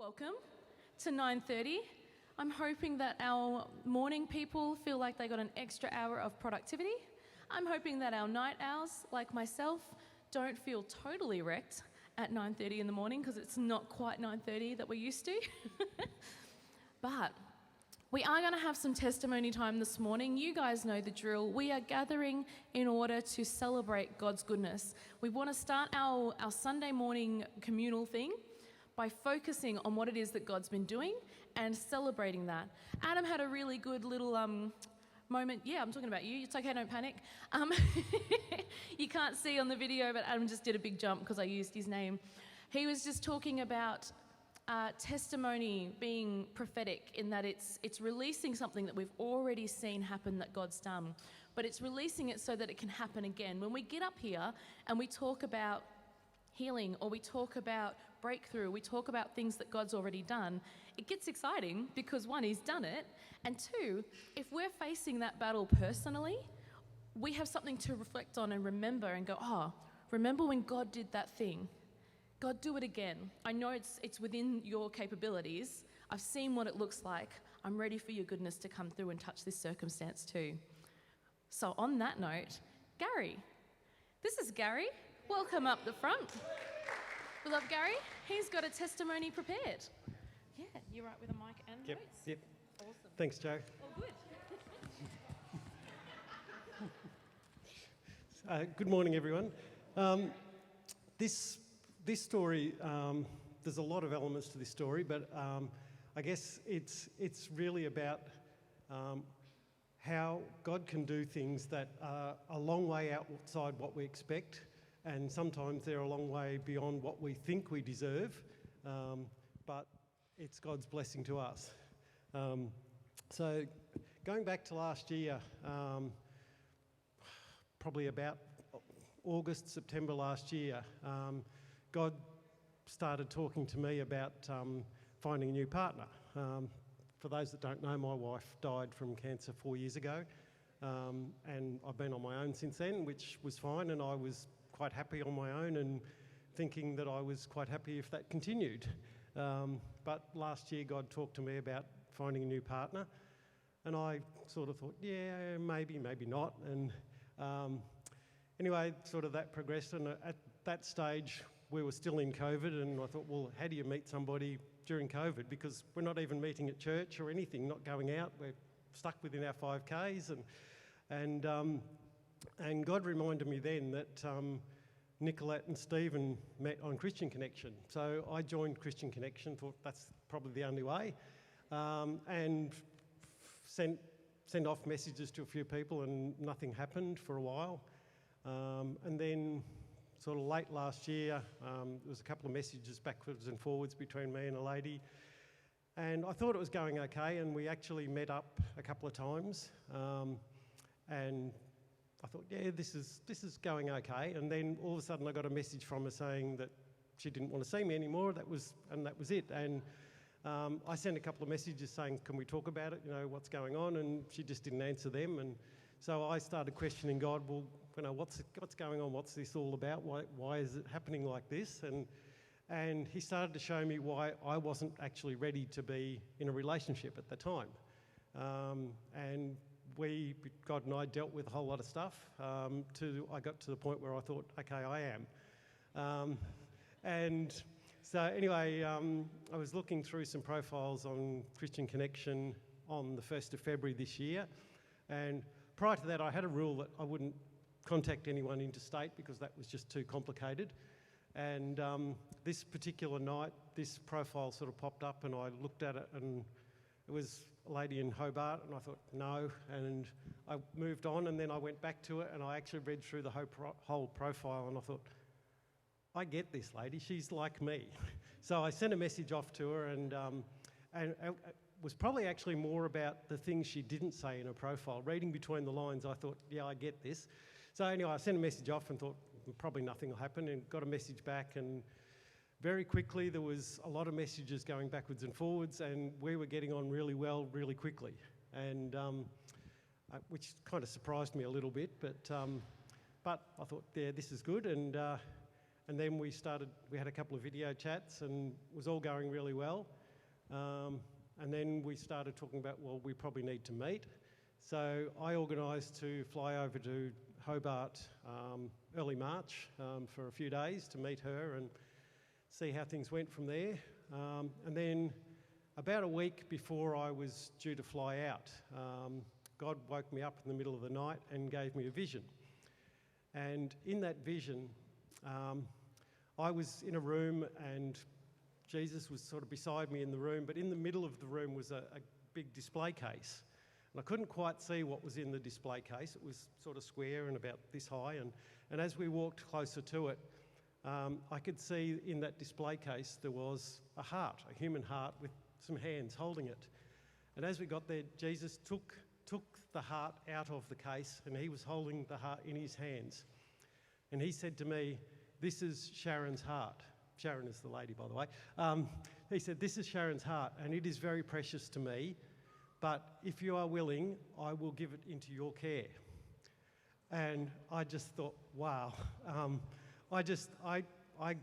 Welcome to 9:30. I'm hoping that our morning people feel like they got an extra hour of productivity. I'm hoping that our night owls, like myself, don't feel totally wrecked at 9:30 in the morning because it's not quite 9:30 that we're used to. But we are going to have some testimony time this morning. You guys know the drill. We are gathering in order to celebrate God's goodness. We want to start our Sunday morning communal thing by focusing on what it is that God's been doing and celebrating that. Adam had a really good little moment. Yeah, I'm talking about you. It's okay, don't panic. You can't see on the video, but Adam just did a big jump because I used his name. He was just talking about testimony being prophetic in that it's releasing something that we've already seen happen that God's done, but it's releasing it so that it can happen again. When we get up here and we talk about healing or we talk about breakthrough, we talk about things that God's already done, it gets exciting because one, he's done it, and two, if we're facing that battle personally, we have something to reflect on and remember and go, oh, remember when God did that thing? God, do it again. I know it's within your capabilities. I've seen what it looks like. I'm ready for your goodness to come through and touch this circumstance too. So on that note, Gary. This is Gary. Welcome up the front. We love Gary. He's got a testimony prepared. Yeah, you're right with a mic and notes? Yep. Awesome. Thanks, Joe. Oh, good. Good morning, everyone. This story, there's a lot of elements to this story, but I guess it's really about how God can do things that are a long way outside what we expect, and sometimes they're a long way beyond what we think we deserve, but it's God's blessing to us. So going back to last year, probably about August, September last year, God started talking to me about finding a new partner. For those that don't know, my wife died from cancer 4 years ago, and I've been on my own since then, which was fine, and I was quite happy on my own and thinking that I was quite happy if that continued. But last year God talked to me about finding a new partner, and I sort of thought, yeah, maybe not, and anyway, sort of that progressed, and at that stage we were still in COVID, and I thought, well, how do you meet somebody during COVID? Because we're not even meeting at church or anything, not going out, we're stuck within our 5Ks, and God reminded me then that Nicolette and Stephen met on Christian Connection. So I joined Christian Connection, thought that's probably the only way, and sent off messages to a few people, and nothing happened for a while. And then sort of late last year, there was a couple of messages backwards and forwards between me and a lady, and I thought it was going okay, and we actually met up a couple of times, and I thought, yeah, this is going okay, and then all of a sudden I got a message from her saying that she didn't want to see me anymore. That was it, and I sent a couple of messages saying, can we talk about it, what's going on, and she just didn't answer them, and so I started questioning God, well, what's going on, what's this all about, why is it happening like this, and he started to show me why I wasn't actually ready to be in a relationship at the time, and God and I dealt with a whole lot of stuff, I got to the point where I thought, okay, I am. And so anyway, I was looking through some profiles on Christian Connection on the 1st of February this year, and prior to that I had a rule that I wouldn't contact anyone interstate because that was just too complicated, and this particular night this profile sort of popped up, and I looked at it, and it was a lady in Hobart, and I thought, no, and I moved on, and then I went back to it, and I actually read through the whole profile, and I thought, I get this lady, she's like me. So I sent a message off to her, and it was probably actually more about the things she didn't say in her profile. Reading between the lines, I thought, yeah, I get this. So anyway, I sent a message off and thought, probably nothing will happen, and got a message back, and very quickly there was a lot of messages going backwards and forwards, and we were getting on really well really quickly, and which kind of surprised me a little bit, but I thought, yeah, this is good, and and then we had a couple of video chats and it was all going really well. And then we started talking about, well, we probably need to meet. So I organised to fly over to Hobart early March for a few days to meet her and see how things went from there. And then about a week before I was due to fly out, God woke me up in the middle of the night and gave me a vision. And in that vision, I was in a room and Jesus was sort of beside me in the room, but in the middle of the room was a big display case. And I couldn't quite see what was in the display case. It was sort of square and about this high. And as we walked closer to it, I could see in that display case there was a heart, a human heart with some hands holding it. And as we got there, Jesus took the heart out of the case and he was holding the heart in his hands. And he said to me, "This is Sharon's heart." Sharon is the lady, by the way. He said, "This is Sharon's heart and it is very precious to me, but if you are willing, I will give it into your care." And I just thought, wow. I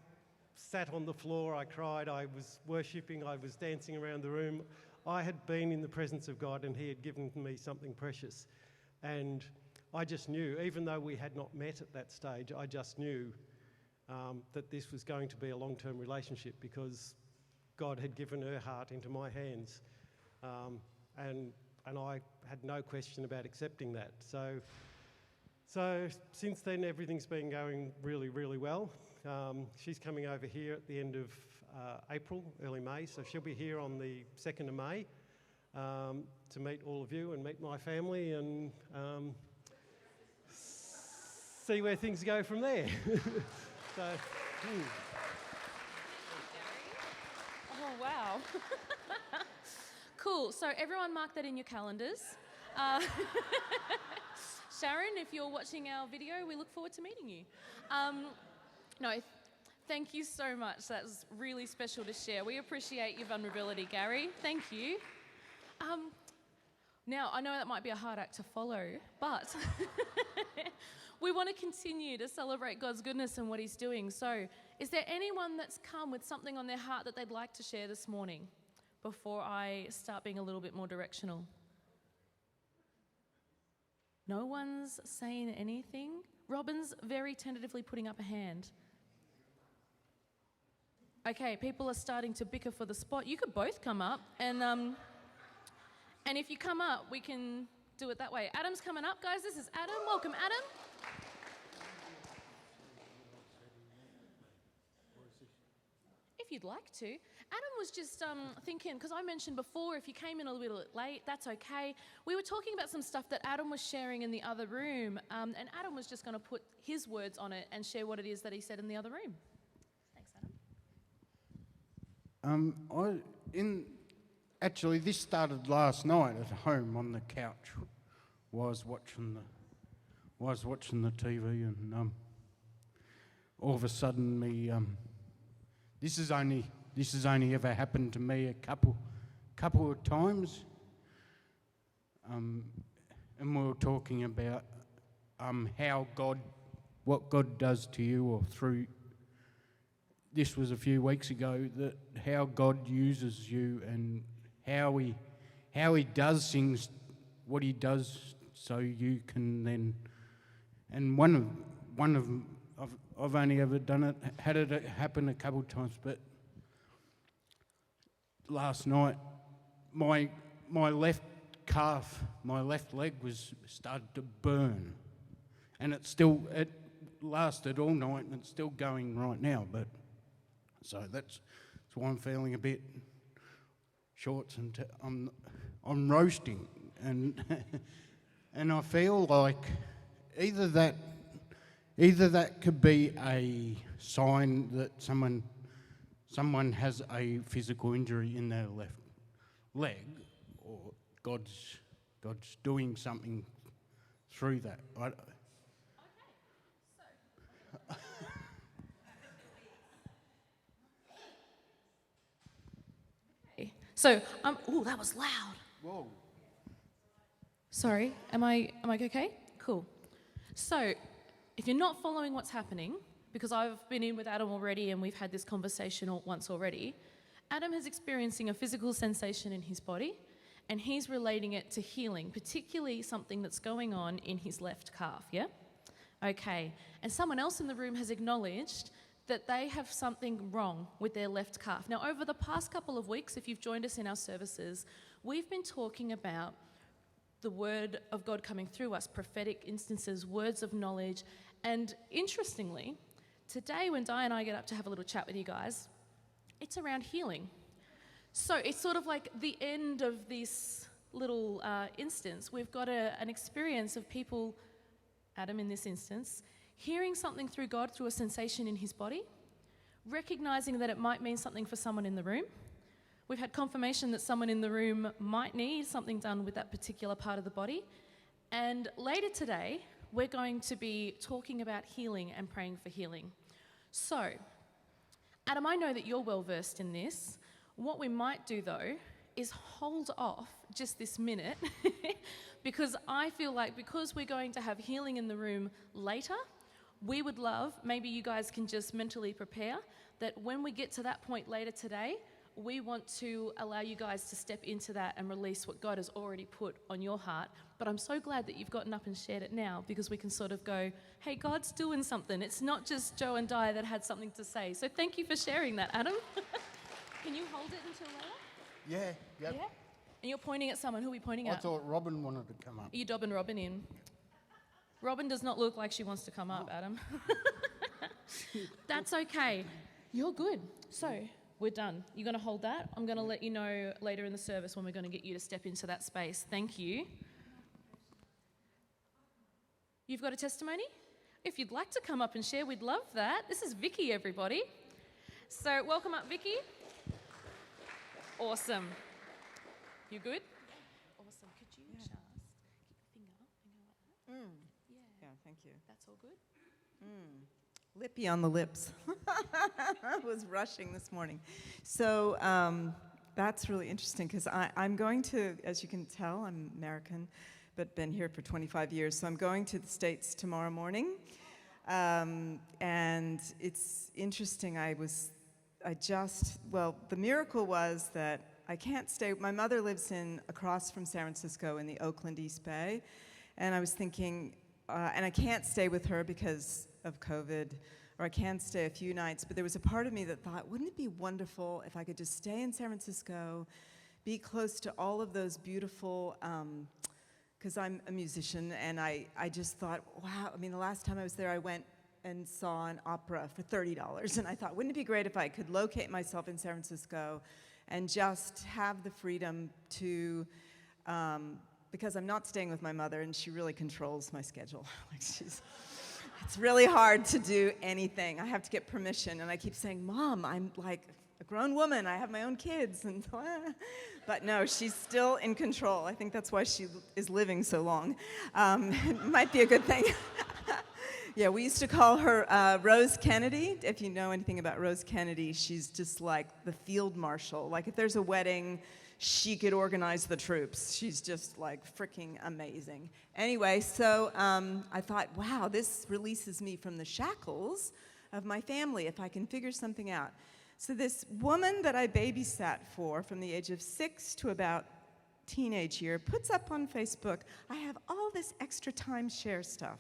sat on the floor, I cried, I was worshipping, I was dancing around the room. I had been in the presence of God and he had given me something precious. And I just knew, even though we had not met at that stage, I just knew that this was going to be a long-term relationship because God had given her heart into my hands. And I had no question about accepting that. So since then, everything's been going really, really well. She's coming over here at the end of April, early May, so she'll be here on the 2nd of May to meet all of you and meet my family and see where things go from there. So, Oh, wow. Cool. So everyone mark that in your calendars. Sharon, if you're watching our video, we look forward to meeting you. No, thank you so much. That's really special to share. We appreciate your vulnerability, Gary. Thank you. Now, I know that might be a hard act to follow, but we want to continue to celebrate God's goodness and what he's doing. So is there anyone that's come with something on their heart that they'd like to share this morning before I start being a little bit more directional? No one's saying anything? Robin's very tentatively putting up a hand. Okay, people are starting to bicker for the spot. You could both come up, and if you come up, we can do it that way. Adam's coming up, guys. This is Adam. Welcome, Adam. If you'd like to. Adam was just thinking, because I mentioned before, if you came in a little bit late, that's okay. We were talking about some stuff that Adam was sharing in the other room, and Adam was just going to put his words on it and share what it is that he said in the other room. Thanks, Adam. Actually, this started last night at home on the couch. Was watching the TV, and all of a sudden, this has only ever happened to me a couple of times. And we were talking about what God does to you or through. This was a few weeks ago, that how God uses you and how he does things, what he does, so you can then. And one of I've only ever done it, had it happen a couple of times, but last night my left calf, my left leg started to burn, and it lasted all night and it's still going right now. But so that's why I'm feeling a bit short, and I'm roasting, and and I feel like either that could be a sign that someone has a physical injury in their left leg, or God's doing something through that. So, ooh, that was loud. Whoa. Sorry, am I okay? Cool. So, if you're not following what's happening, because I've been in with Adam already and we've had this conversation once already. Adam is experiencing a physical sensation in his body and he's relating it to healing, particularly something that's going on in his left calf, yeah? Okay, and someone else in the room has acknowledged that they have something wrong with their left calf. Now, over the past couple of weeks, if you've joined us in our services, we've been talking about the word of God coming through us, prophetic instances, words of knowledge. And interestingly, today when Di and I get up to have a little chat with you guys, it's around healing. So it's sort of like the end of this little instance. We've got an experience of people, Adam in this instance, hearing something through God through a sensation in his body, recognizing that it might mean something for someone in the room. We've had confirmation that someone in the room might need something done with that particular part of the body. And later today, we're going to be talking about healing and praying for healing. So, Adam, I know that you're well versed in this. What we might do though is hold off just this minute because I feel like because we're going to have healing in the room later, we would love, maybe you guys can just mentally prepare that when we get to that point later today, we want to allow you guys to step into that and release what God has already put on your heart. But I'm so glad that you've gotten up and shared it now because we can sort of go, hey, God's doing something. It's not just Joe and Di that had something to say. So thank you for sharing that, Adam. Can you hold it until later? Yeah, yep. Yeah? And you're pointing at someone. Who are we pointing I at? thought Robin wanted to come up. Are you dobbing Robin in? Robin does not look like she wants to come up, Adam. That's okay. You're good. So we're done. You're going to hold that? I'm going to let you know later in the service when we're going to get you to step into that space. Thank you. You've got a testimony? If you'd like to come up and share, we'd love that. This is Vicky, everybody. So welcome up, Vicky. Awesome. You good? Awesome. Could you just keep your finger like that? Yeah, thank you. That's all good. Lippy on the lips. I was rushing this morning. So that's really interesting because I'm going to, as you can tell, I'm American, but been here for 25 years. So I'm going to the States tomorrow morning. And it's interesting. The miracle was that I can't stay. My mother lives across from San Francisco in the Oakland East Bay. And I was thinking, and I can't stay with her because of COVID, or I can't stay a few nights, but there was a part of me that thought, wouldn't it be wonderful if I could just stay in San Francisco, be close to all of those beautiful, because I'm a musician, and I just thought, wow, I mean, the last time I was there, I went and saw an opera for $30, and I thought, wouldn't it be great if I could locate myself in San Francisco and just have the freedom to, because I'm not staying with my mother, and she really controls my schedule. It's really hard to do anything. I have to get permission, and I keep saying, Mom, I'm like a grown woman. I have my own kids. But no, she's still in control. I think that's why she is living so long. It might be a good thing. Yeah, we used to call her Rose Kennedy. If you know anything about Rose Kennedy, she's just like the field marshal. Like if there's a wedding, she could organize the troops. She's just like freaking amazing. Anyway, so I thought, wow, this releases me from the shackles of my family if I can figure something out. So this woman that I babysat for from the age of 6 to about teenage year puts up on Facebook, I have all this extra timeshare stuff.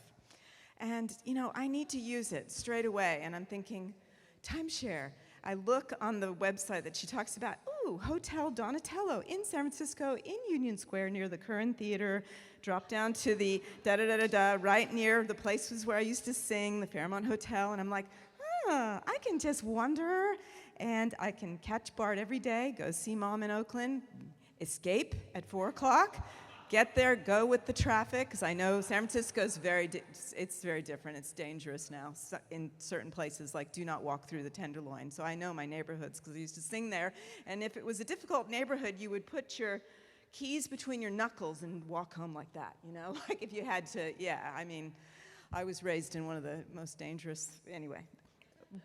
And, you know, I need to use it straight away. And I'm thinking, timeshare. I look on the website that she talks about, ooh, Hotel Donatello in San Francisco, in Union Square, near the Curran Theater. Drop down to the da-da-da-da-da, right near the places where I used to sing, the Fairmont Hotel. And I'm like, I can just wander, and I can catch BART every day, go see Mom in Oakland, escape at 4 o'clock, get there, go with the traffic, because I know San Francisco is very different. It's dangerous now in certain places, like do not walk through the Tenderloin. So I know my neighborhoods because I used to sing there. And if it was a difficult neighborhood, you would put your keys between your knuckles and walk home like that, you know? Like if you had to, yeah, I mean, I was raised in one of the most dangerous, anyway.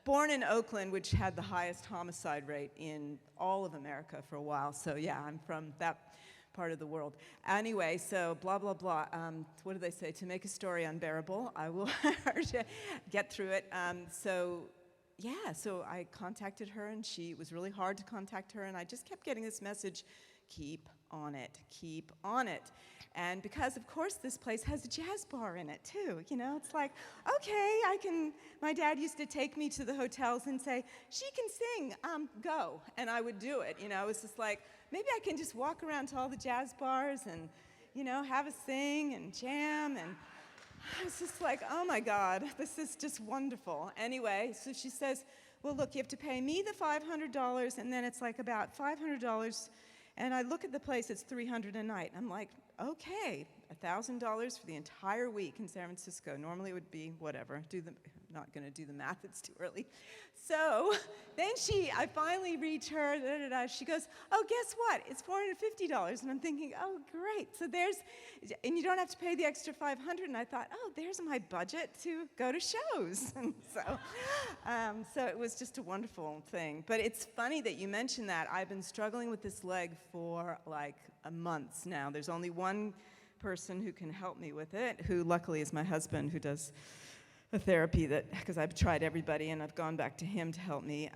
Born in Oakland, which had the highest homicide rate in all of America for a while. So yeah, I'm from that part of the world. Anyway, so blah, blah, blah. What do they say? To make a story unbearable, I will get through it. So I contacted her, and it was really hard to contact her, and I just kept getting this message, keep on it, keep on it. And because, of course, this place has a jazz bar in it, too. You know, it's like, okay, my dad used to take me to the hotels and say, she can sing, go. And I would do it. You know, it was just like, maybe I can just walk around to all the jazz bars and, you know, have a sing and jam. And I was just like, oh, my God, this is just wonderful. Anyway, so she says, well, look, you have to pay me the $500, and then it's like about $500. And I look at the place, it's $300 a night. I'm like, okay, $1,000 for the entire week in San Francisco. Normally it would be whatever. Not going to do the math, it's too early. So then I finally reach her, she goes, oh, guess what? It's $450. And I'm thinking, oh, great. So and you don't have to pay the extra $500. And I thought, oh, there's my budget to go to shows. And so it was just a wonderful thing. But it's funny that you mentioned that. I've been struggling with this leg for like months now. There's only one person who can help me with it, who luckily is my husband, who does a therapy because I've tried everybody and I've gone back to him to help me.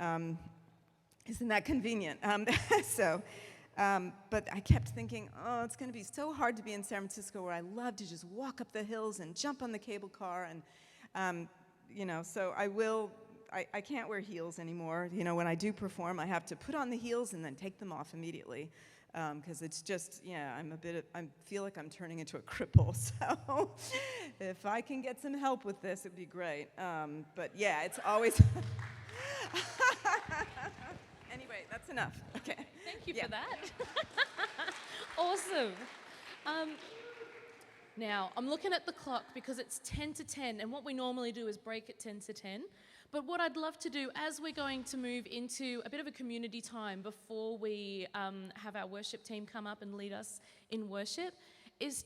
Isn't that convenient? But I kept thinking, oh, it's going to be so hard to be in San Francisco, where I love to just walk up the hills and jump on the cable car. And, so I can't wear heels anymore. You know, when I do perform, I have to put on the heels and then take them off immediately. Because it's just, I feel like I'm turning into a cripple. So if I can get some help with this, it'd be great. But yeah, it's always. Anyway, that's enough. Okay. Thank you for that. Awesome. Now, I'm looking at the clock because it's 10 to 10, and what we normally do is break at 10 to 10. But what I'd love to do, as we're going to move into a bit of a community time before we have our worship team come up and lead us in worship, is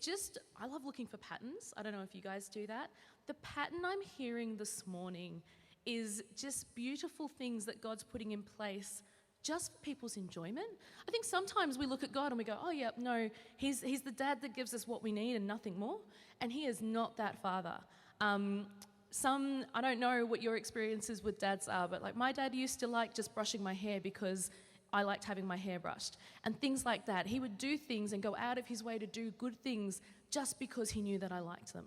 I love looking for patterns. I don't know if you guys do that. The pattern I'm hearing this morning is just beautiful things that God's putting in place just for people's enjoyment. I think sometimes we look at God and we go, oh yeah, no, he's the dad that gives us what we need and nothing more. And he is not that father. I don't know what your experiences with dads are, but like my dad used to like just brushing my hair because I liked having my hair brushed and things like that. He would do things and go out of his way to do good things just because he knew that I liked them.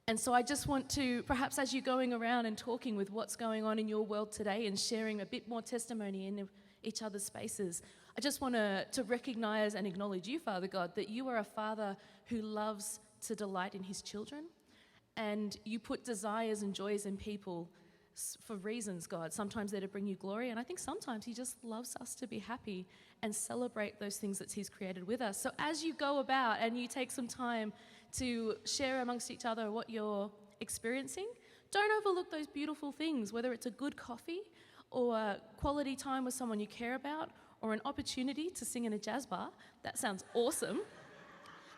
And so I just want to, perhaps as you're going around and talking with what's going on in your world today and sharing a bit more testimony in each other's spaces, I just want to recognize and acknowledge you, Father God, that you are a father who loves to delight in his children. And you put desires and joys in people for reasons, God. Sometimes they're to bring you glory, and I think sometimes he just loves us to be happy and celebrate those things that he's created with us. So as you go about and you take some time to share amongst each other what you're experiencing, don't overlook those beautiful things, whether it's a good coffee or quality time with someone you care about or an opportunity to sing in a jazz bar. That sounds awesome.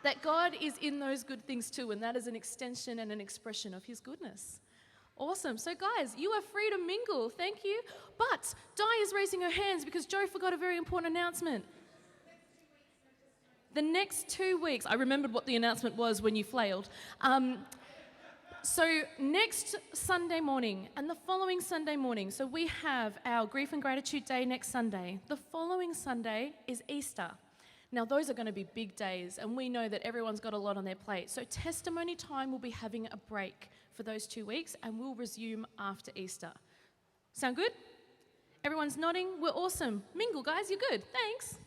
That God is in those good things too, and that is an extension and an expression of his goodness. Awesome. So guys, you are free to mingle. Thank you. But Di is raising her hands because Joe forgot a very important announcement. The next 2 weeks, I remembered what the announcement was when you flailed. So next Sunday morning and the following Sunday morning, so we have our Grief and Gratitude Day next Sunday. The following Sunday is Easter. Now, those are going to be big days, and we know that everyone's got a lot on their plate. So testimony time will be having a break for those 2 weeks, and we'll resume after Easter. Sound good? Everyone's nodding. We're awesome. Mingle, guys. You're good. Thanks.